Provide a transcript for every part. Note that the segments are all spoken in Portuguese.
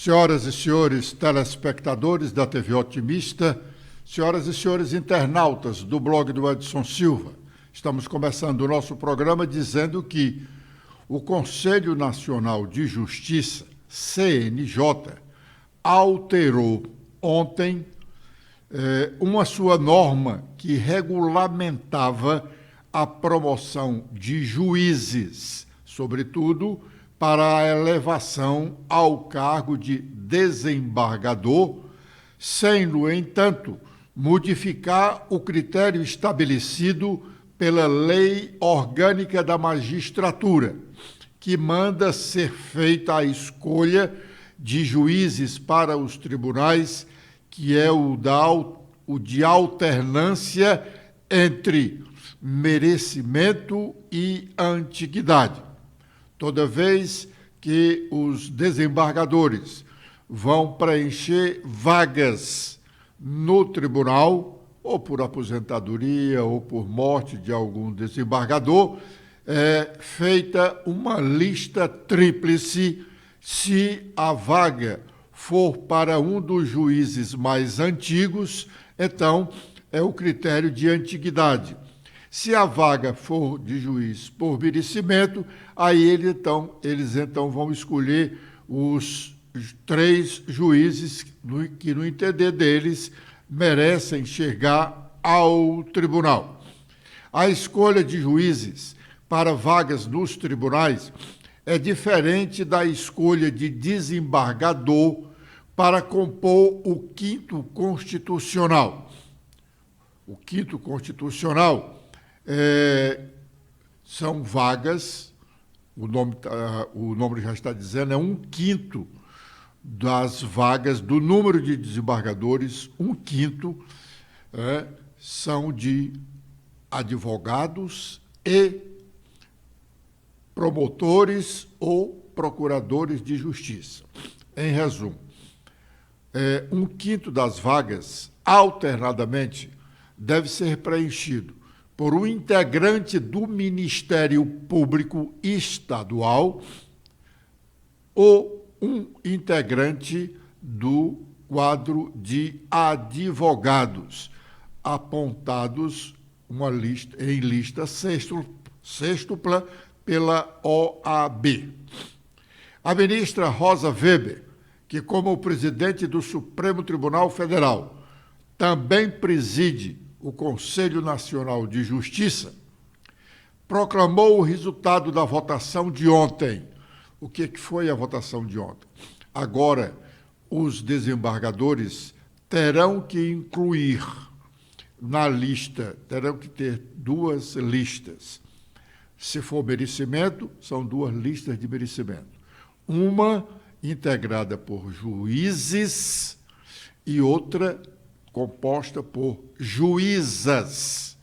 Senhoras e senhores telespectadores da TV Otimista, senhoras e senhores internautas do blog do Edson Silva, estamos começando o nosso programa dizendo que o Conselho Nacional de Justiça, CNJ, alterou ontem uma sua norma que regulamentava a promoção de juízes, sobretudo para a elevação ao cargo de desembargador, sem, no entanto, modificar o critério estabelecido pela Lei Orgânica da Magistratura, que manda ser feita a escolha de juízes para os tribunais, que é o de alternância entre merecimento e antiguidade. Toda vez que os desembargadores vão preencher vagas no tribunal, ou por aposentadoria ou por morte de algum desembargador, é feita uma lista tríplice. Se a vaga for para um dos juízes mais antigos, então é o critério de antiguidade. Se a vaga for de juiz por merecimento, aí eles então vão escolher os 3 juízes que, no entender deles, merecem chegar ao tribunal. A escolha de juízes para vagas nos tribunais é diferente da escolha de desembargador para compor o 5º Constitucional. O 5º Constitucional são vagas, o nome já está dizendo, é 1/5 das vagas do número de desembargadores, 1/5 são de advogados e promotores ou procuradores de justiça. Em resumo, 1/5 das vagas, alternadamente, deve ser preenchido por um integrante do Ministério Público Estadual ou um integrante do quadro de advogados, apontados em lista sextupla pela OAB. A ministra Rosa Weber, que, como presidente do Supremo Tribunal Federal, também preside o Conselho Nacional de Justiça, proclamou o resultado da votação de ontem. O que foi a votação de ontem? Agora, os desembargadores terão que incluir na lista, terão que ter 2 listas. Se for merecimento, são 2 listas de merecimento. Uma integrada por juízes e outra composta por juízas.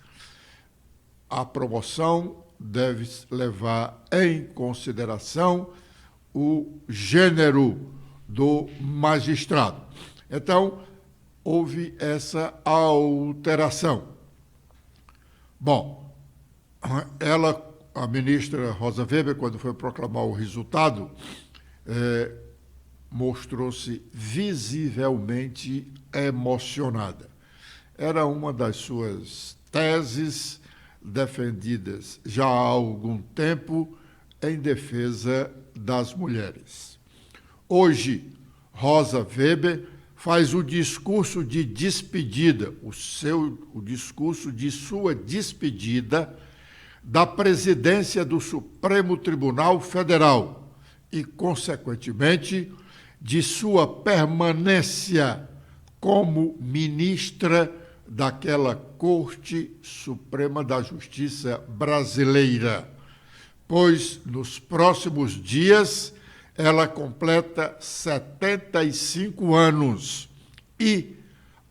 A promoção deve levar em consideração o gênero do magistrado. Então, houve essa alteração. Bom, a ministra Rosa Weber, quando foi proclamar o resultado, mostrou-se visivelmente emocionada. Era uma das suas teses defendidas já há algum tempo em defesa das mulheres. Hoje, Rosa Weber faz o discurso de despedida, o discurso de sua despedida da presidência do Supremo Tribunal Federal e, consequentemente, de sua permanência como ministra daquela Corte Suprema da Justiça brasileira, pois nos próximos dias ela completa 75 anos e,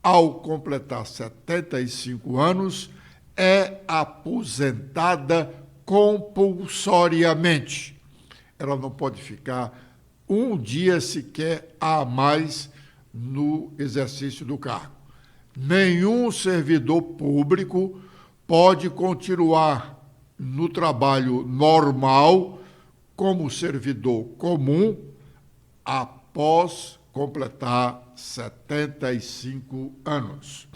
ao completar 75 anos, é aposentada compulsoriamente. Ela não pode ficar um dia sequer a mais no exercício do cargo. Nenhum servidor público pode continuar no trabalho normal como servidor comum após completar 75 anos.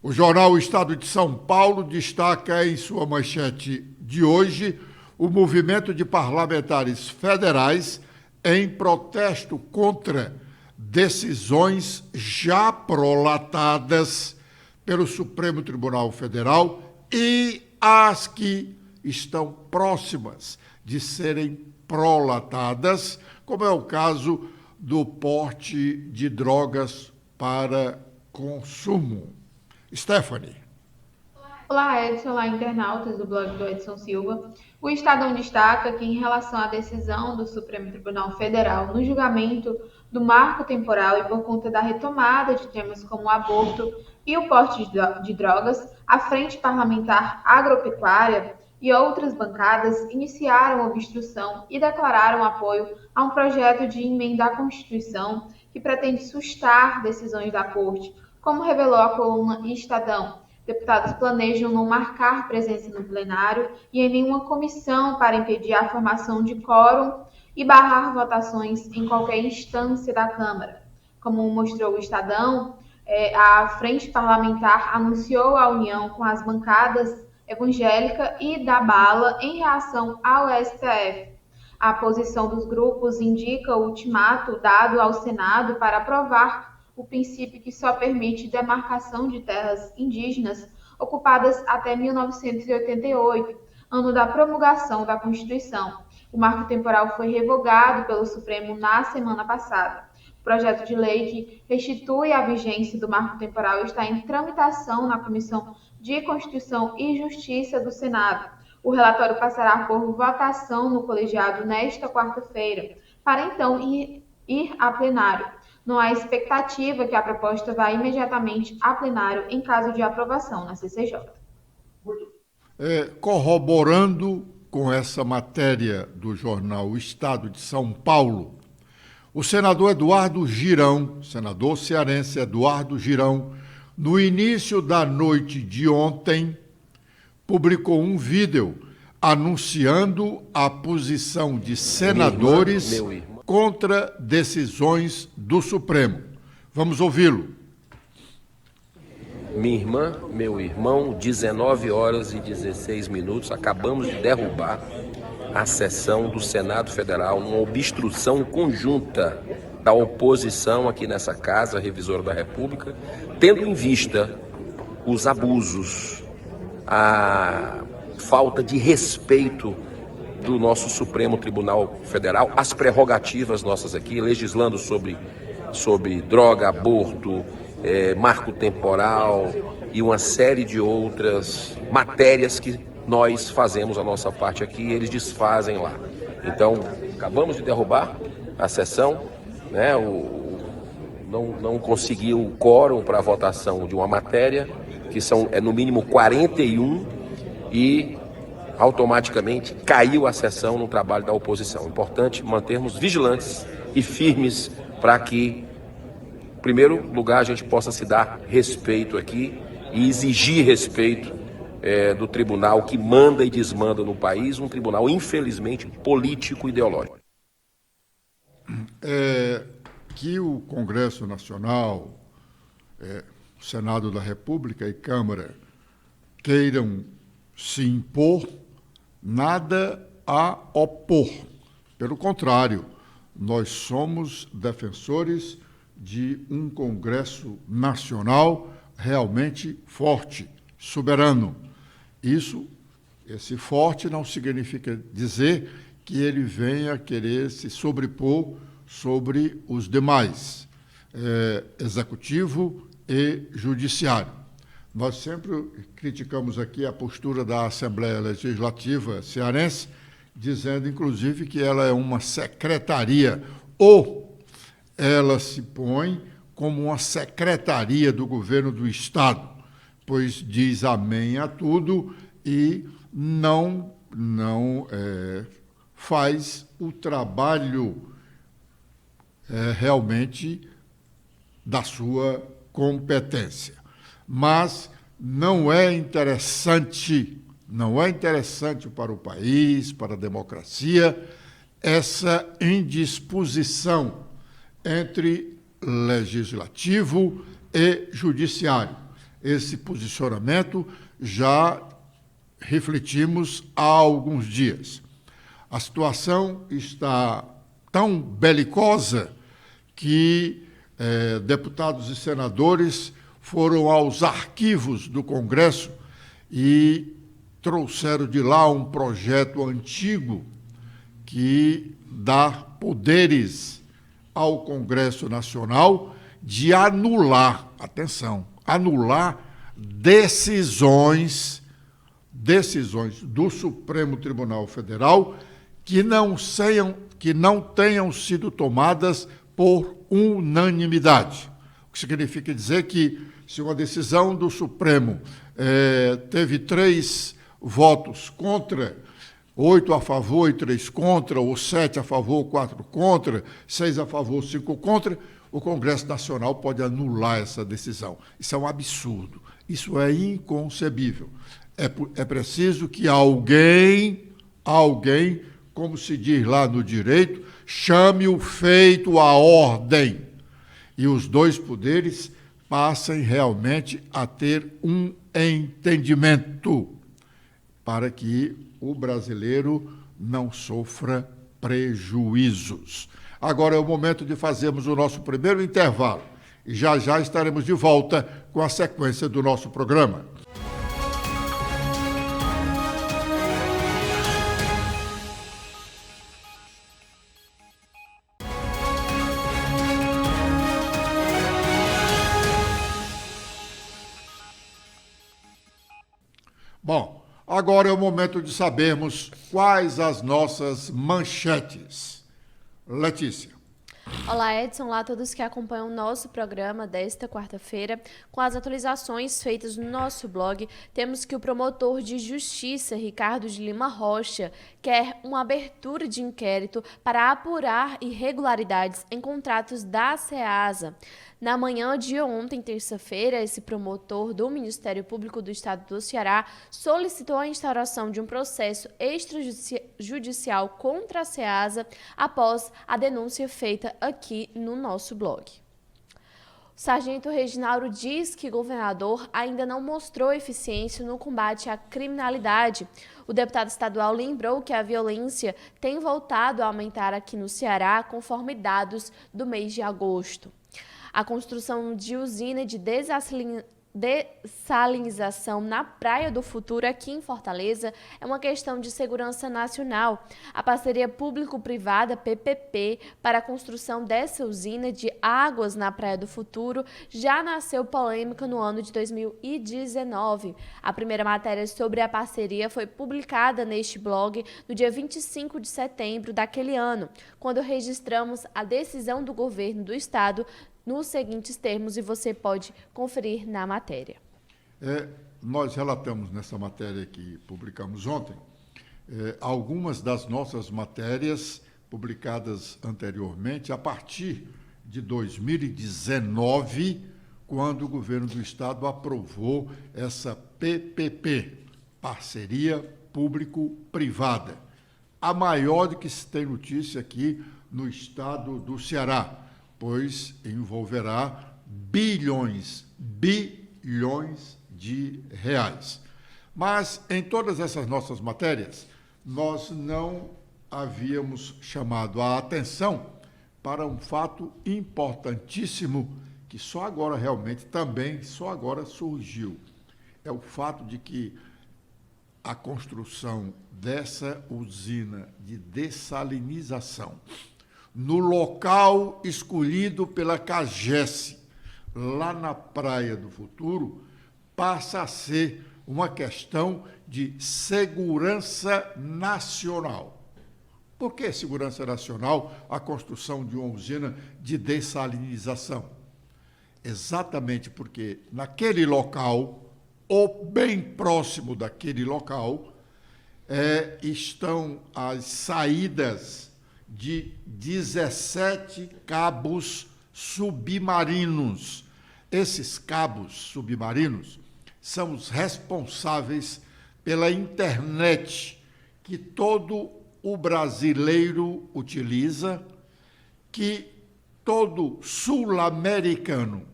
O jornal O Estado de São Paulo destaca em sua manchete de hoje o movimento de parlamentares federais em protesto contra decisões já prolatadas pelo Supremo Tribunal Federal e as que estão próximas de serem prolatadas, como é o caso do porte de drogas para consumo. Stephanie. Olá, Edson. Olá, internautas do blog do Edson Silva. O Estadão destaca que, em relação à decisão do Supremo Tribunal Federal no julgamento do marco temporal e por conta da retomada de temas como o aborto e o porte de drogas, a Frente Parlamentar Agropecuária e outras bancadas iniciaram obstrução e declararam apoio a um projeto de emenda à Constituição que pretende sustar decisões da Corte, como revelou a coluna Estadão. Deputados planejam não marcar presença no plenário e em nenhuma comissão para impedir a formação de quórum e barrar votações em qualquer instância da Câmara. Como mostrou o Estadão, a Frente Parlamentar anunciou a união com as bancadas evangélica e da Bala em reação ao STF. A posição dos grupos indica o ultimato dado ao Senado para aprovar o princípio que só permite demarcação de terras indígenas ocupadas até 1988, ano da promulgação da Constituição. O marco temporal foi revogado pelo Supremo na semana passada. O projeto de lei que restitui a vigência do marco temporal está em tramitação na Comissão de Constituição e Justiça do Senado. O relatório passará por votação no colegiado nesta quarta-feira, para então ir a plenário. Não há expectativa que a proposta vá imediatamente a plenário em caso de aprovação na CCJ. Corroborando com essa matéria do jornal O Estado de São Paulo, o senador Eduardo Girão, senador cearense Eduardo Girão, no início da noite de ontem, publicou um vídeo anunciando a posição de senadores contra decisões do Supremo. Vamos ouvi-lo. Minha irmã, meu irmão, 19h16, acabamos de derrubar a sessão do Senado Federal numa obstrução conjunta da oposição aqui nessa casa, revisora da República, tendo em vista os abusos, a falta de respeito do nosso Supremo Tribunal Federal, as prerrogativas nossas aqui, legislando sobre droga, aborto, marco temporal e uma série de outras matérias que nós fazemos a nossa parte aqui e eles desfazem lá. Então, acabamos de derrubar a sessão, né? Não conseguiu o quórum para a votação de uma matéria, que são no mínimo 41, e automaticamente caiu a sessão no trabalho da oposição. Importante mantermos vigilantes e firmes para que, em primeiro lugar, a gente possa se dar respeito aqui e exigir respeito do tribunal que manda e desmanda no país, um tribunal, infelizmente, político-ideológico. Que o Congresso Nacional, o Senado da República e Câmara queiram se impor, nada a opor. Pelo contrário, nós somos defensores de um Congresso Nacional realmente forte, soberano. Esse forte não significa dizer que ele venha querer se sobrepor sobre os demais, executivo e judiciário. Nós sempre criticamos aqui a postura da Assembleia Legislativa cearense, dizendo, inclusive, que ela é uma secretaria, ou ela se põe como uma secretaria do governo do Estado, pois diz amém a tudo e não faz o trabalho realmente da sua competência. Mas não é interessante para o país, para a democracia, essa indisposição, entre legislativo e judiciário. Esse posicionamento já refletimos há alguns dias. A situação está tão belicosa que deputados e senadores foram aos arquivos do Congresso e trouxeram de lá um projeto antigo que dá poderes ao Congresso Nacional de anular, atenção, anular decisões do Supremo Tribunal Federal que não tenham sido tomadas por unanimidade. O que significa dizer que, se uma decisão do Supremo teve 3 votos contra, 8 a favor e 3 contra, ou 7 a favor, 4 contra, 6 a favor, 5 contra, o Congresso Nacional pode anular essa decisão. Isso é um absurdo, isso é inconcebível. É preciso que alguém, como se diz lá no direito, chame o feito à ordem. E os 2 poderes passem realmente a ter um entendimento para que o brasileiro não sofra prejuízos. Agora é o momento de fazermos o nosso primeiro intervalo. E já estaremos de volta com a sequência do nosso programa. Bom, agora é o momento de sabermos quais as nossas manchetes. Letícia. Olá, Edson. Olá a todos que acompanham o nosso programa desta quarta-feira. Com as atualizações feitas no nosso blog, temos que o promotor de justiça, Ricardo de Lima Rocha, quer uma abertura de inquérito para apurar irregularidades em contratos da SEASA. Na manhã de ontem, terça-feira, esse promotor do Ministério Público do Estado do Ceará solicitou a instauração de um processo extrajudicial contra a SEASA após a denúncia feita aqui no nosso blog. O sargento Reginaldo diz que o governador ainda não mostrou eficiência no combate à criminalidade. O deputado estadual lembrou que a violência tem voltado a aumentar aqui no Ceará, conforme dados do mês de agosto. A construção de usina de dessalinização na Praia do Futuro, aqui em Fortaleza, é uma questão de segurança nacional. A parceria público-privada, PPP, para a construção dessa usina de águas na Praia do Futuro já nasceu polêmica no ano de 2019. A primeira matéria sobre a parceria foi publicada neste blog no dia 25 de setembro daquele ano, quando registramos a decisão do governo do estado nos seguintes termos, e você pode conferir na matéria. Nós relatamos nessa matéria que publicamos ontem algumas das nossas matérias publicadas anteriormente, a partir de 2019, quando o governo do estado aprovou essa PPP, Parceria Público-Privada, a maior de que se tem notícia aqui no estado do Ceará, pois envolverá bilhões de reais. Mas, em todas essas nossas matérias, nós não havíamos chamado a atenção para um fato importantíssimo que só agora surgiu. É o fato de que a construção dessa usina de dessalinização no local escolhido pela CAGES, lá na Praia do Futuro, passa a ser uma questão de segurança nacional. Por que segurança nacional a construção de uma usina de dessalinização? Exatamente porque naquele local, ou bem próximo daquele local, estão as saídas de 17 cabos submarinos. Esses cabos submarinos são os responsáveis pela internet que todo o brasileiro utiliza, que todo sul-americano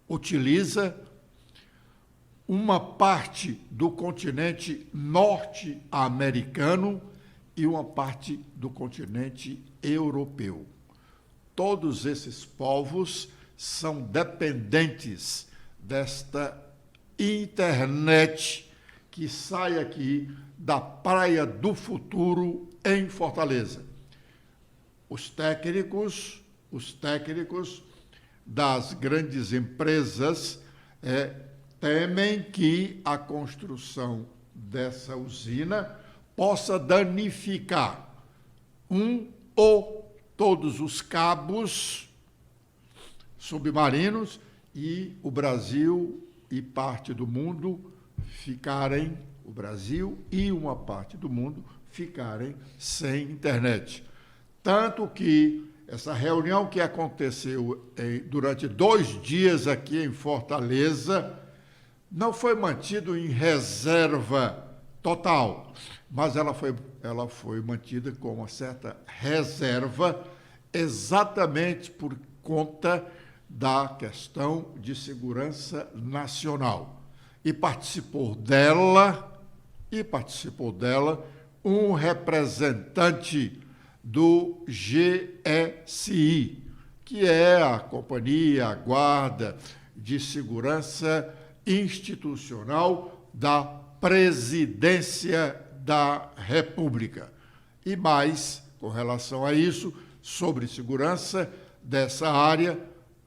utiliza, uma parte do continente norte-americano e uma parte do continente europeu. Todos esses povos são dependentes desta internet que sai aqui da Praia do Futuro, em Fortaleza. Os técnicos das grandes empresas temem que a construção dessa usina possa danificar um ou todos os cabos submarinos e o Brasil e parte do mundo ficarem, o Brasil e uma parte do mundo ficarem sem internet. Tanto que essa reunião que aconteceu durante 2 dias aqui em Fortaleza não foi mantida em reserva total, mas ela foi mantida com uma certa reserva, exatamente por conta da questão de segurança nacional. E participou dela um representante do GSI, que é a Companhia, a Guarda de Segurança Institucional da Presidência da República. E mais, com relação a isso, sobre segurança dessa área,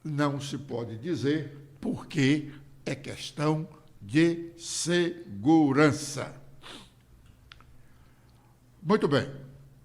não se pode dizer, porque é questão de segurança. Muito bem.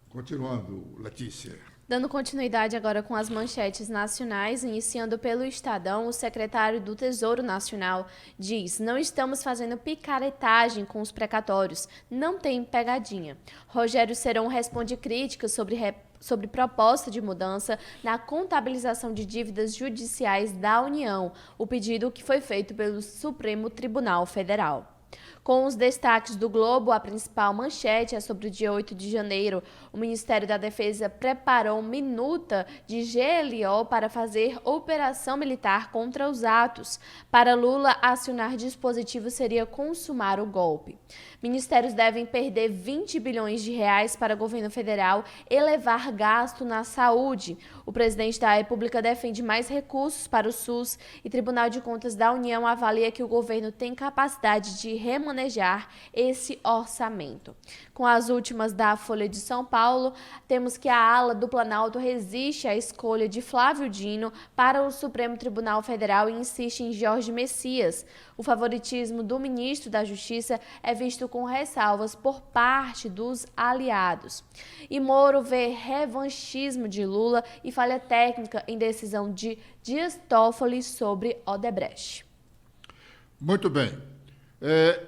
Continuando, Letícia. Dando continuidade agora com as manchetes nacionais, iniciando pelo Estadão, o secretário do Tesouro Nacional diz: não estamos fazendo picaretagem com os precatórios, não tem pegadinha. Rogério Serão responde críticas sobre proposta de mudança na contabilização de dívidas judiciais da União, o pedido que foi feito pelo Supremo Tribunal Federal. Com os destaques do Globo, a principal manchete é sobre o dia 8 de janeiro. O Ministério da Defesa preparou minuta de GLO para fazer operação militar contra os atos. Para Lula, acionar dispositivo seria consumar o golpe. Ministérios devem perder 20 bilhões de reais para o governo federal elevar gasto na saúde. O presidente da República defende mais recursos para o SUS e Tribunal de Contas da União avalia que o governo tem capacidade de remanejar esse orçamento. Com as últimas da Folha de São Paulo, temos que a ala do Planalto resiste à escolha de Flávio Dino para o Supremo Tribunal Federal e insiste em Jorge Messias. O favoritismo do ministro da Justiça é visto com ressalvas por parte dos aliados. E Moro vê revanchismo de Lula e falha técnica em decisão de Dias Toffoli sobre Odebrecht. Muito bem.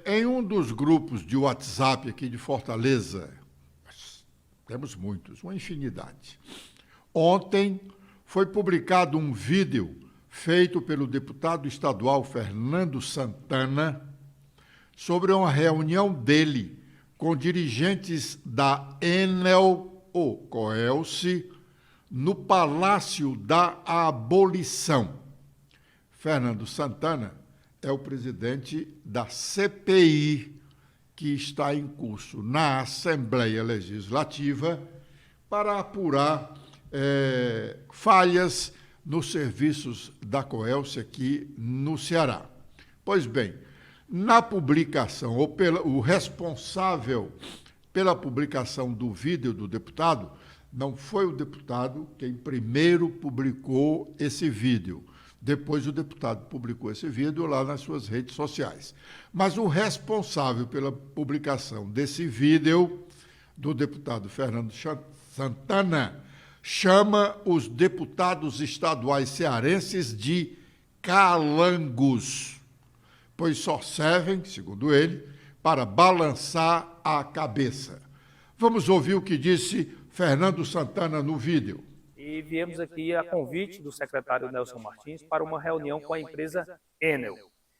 Em um dos grupos de WhatsApp aqui de Fortaleza, temos muitos, uma infinidade. Ontem foi publicado um vídeo feito pelo deputado estadual Fernando Santana sobre uma reunião dele com dirigentes da Enel ou Coelce no Palácio da Abolição. Fernando Santana é o presidente da CPI, que está em curso na Assembleia Legislativa para apurar falhas nos serviços da Coelce aqui no Ceará. Pois bem, na publicação, o responsável pela publicação do vídeo do deputado, não foi o deputado quem primeiro publicou esse vídeo. Depois o deputado publicou esse vídeo lá nas suas redes sociais. Mas o responsável pela publicação desse vídeo do deputado Fernando Santana chama os deputados estaduais cearenses de calangos, pois só servem, segundo ele, para balançar a cabeça. Vamos ouvir o que disse Fernando Santana no vídeo. E viemos aqui a convite do secretário Nelson Martins para uma reunião com a empresa Enel.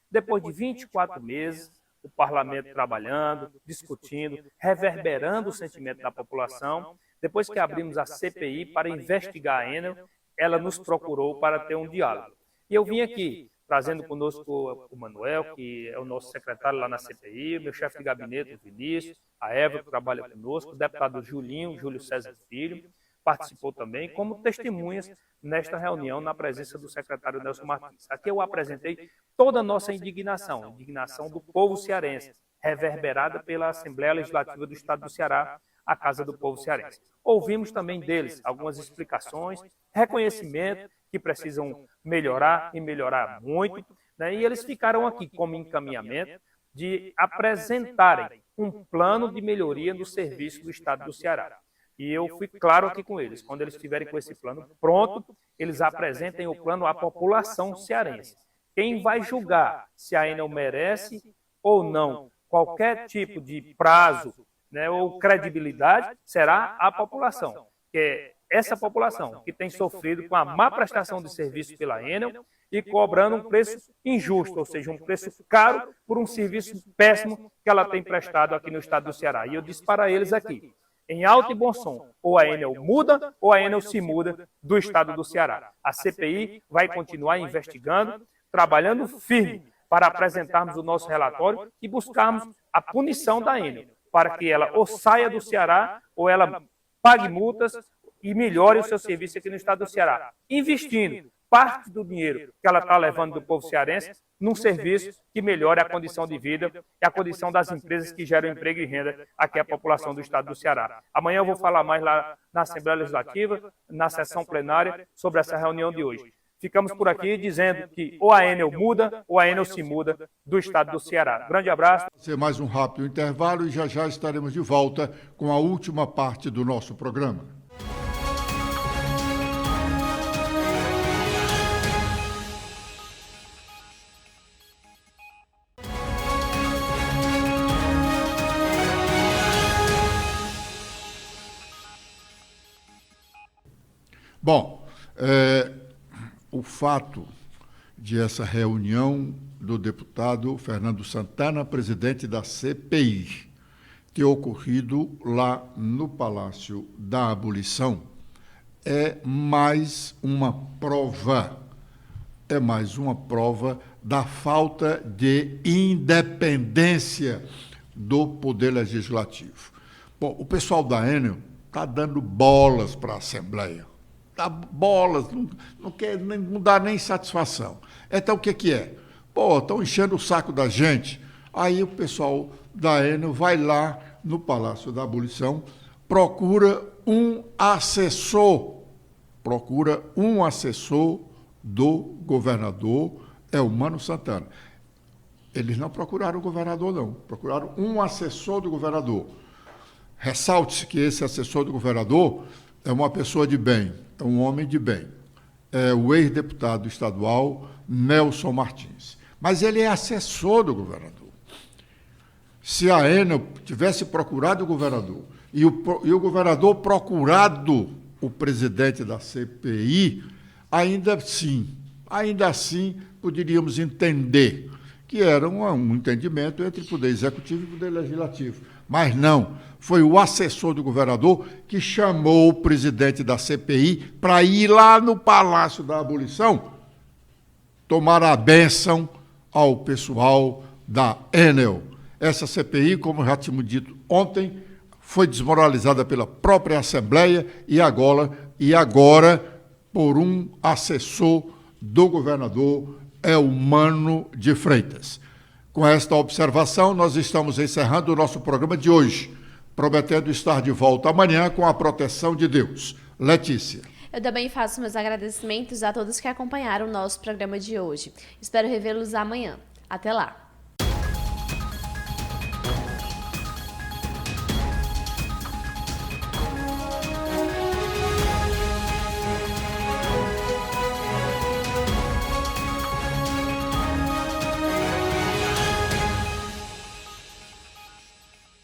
Depois de 24 meses, o parlamento trabalhando, discutindo, reverberando o sentimento da população, depois que abrimos a CPI para investigar a Enel, ela nos procurou para ter um diálogo. E eu vim aqui trazendo conosco o Manuel, que é o nosso secretário lá na CPI, o meu chefe de gabinete, o Vinícius, a Eva, que trabalha conosco, o deputado Júlio César Filho, participou também como testemunhas nesta reunião na presença do secretário Nelson Martins. Aqui eu apresentei toda a nossa indignação, a indignação do povo cearense, reverberada pela Assembleia Legislativa do Estado do Ceará, a Casa do Povo Cearense. Ouvimos também deles algumas explicações, reconhecimento que precisam melhorar e melhorar muito, né? E eles ficaram aqui como encaminhamento de apresentarem um plano de melhoria no serviço do Estado do Ceará. E eu fui claro aqui com eles, quando eles estiverem com esse plano pronto, eles apresentem o plano à população cearense. Quem vai julgar se a Enel merece ou não qualquer tipo de prazo, né, ou credibilidade, será a população. Que é essa população que tem sofrido com a má prestação de serviço pela Enel e cobrando um preço injusto, ou seja, um preço caro por um serviço péssimo que ela tem prestado aqui no Estado do Ceará. E eu disse para eles aqui, em alto e bom som, ou a Enel muda ou a Enel se muda do Estado do Ceará. A CPI vai continuar investigando, trabalhando firme para apresentarmos o nosso relatório e buscarmos a punição da Enel, para que ela ou saia do Ceará ou ela pague multas e melhore o seu serviço aqui no Estado do Ceará, investindo parte do dinheiro que ela está levando do povo cearense num serviço que melhore a condição de vida e a condição das empresas que geram emprego e renda aqui à população do Estado do Ceará. Amanhã eu vou falar mais lá na Assembleia Legislativa, na sessão plenária, sobre essa reunião de hoje. Ficamos por aqui dizendo que ou a Enel muda ou a Enel se muda do Estado do Ceará. Grande abraço. Vai ser mais um rápido intervalo e já já estaremos de volta com a última parte do nosso programa. Bom, o fato de essa reunião do deputado Fernando Santana, presidente da CPI, ter ocorrido lá no Palácio da Abolição, é mais uma prova da falta de independência do Poder Legislativo. Bom, o pessoal da Enel está dando bolas para a Assembleia. Dá bolas, não dá nem satisfação. Então, o que é? Pô, estão enchendo o saco da gente. Aí o pessoal da Enel vai lá no Palácio da Abolição, procura um assessor do governador, é o Mano Santana. Eles não procuraram o governador, não. Procuraram um assessor do governador. Ressalte-se que esse assessor do governador é uma pessoa de bem, é um homem de bem. É o ex-deputado estadual Nelson Martins. Mas ele é assessor do governador. Se a Enel tivesse procurado o governador e o governador procurado o presidente da CPI, ainda assim poderíamos entender que era um entendimento entre Poder Executivo e Poder Legislativo. Mas não, foi o assessor do governador que chamou o presidente da CPI para ir lá no Palácio da Abolição tomar a bênção ao pessoal da Enel. Essa CPI, como já tínhamos dito ontem, foi desmoralizada pela própria Assembleia e agora por um assessor do governador, é o Mano de Freitas. Com esta observação, nós estamos encerrando o nosso programa de hoje, prometendo estar de volta amanhã com a proteção de Deus. Letícia. Eu também faço meus agradecimentos a todos que acompanharam o nosso programa de hoje. Espero revê-los amanhã. Até lá!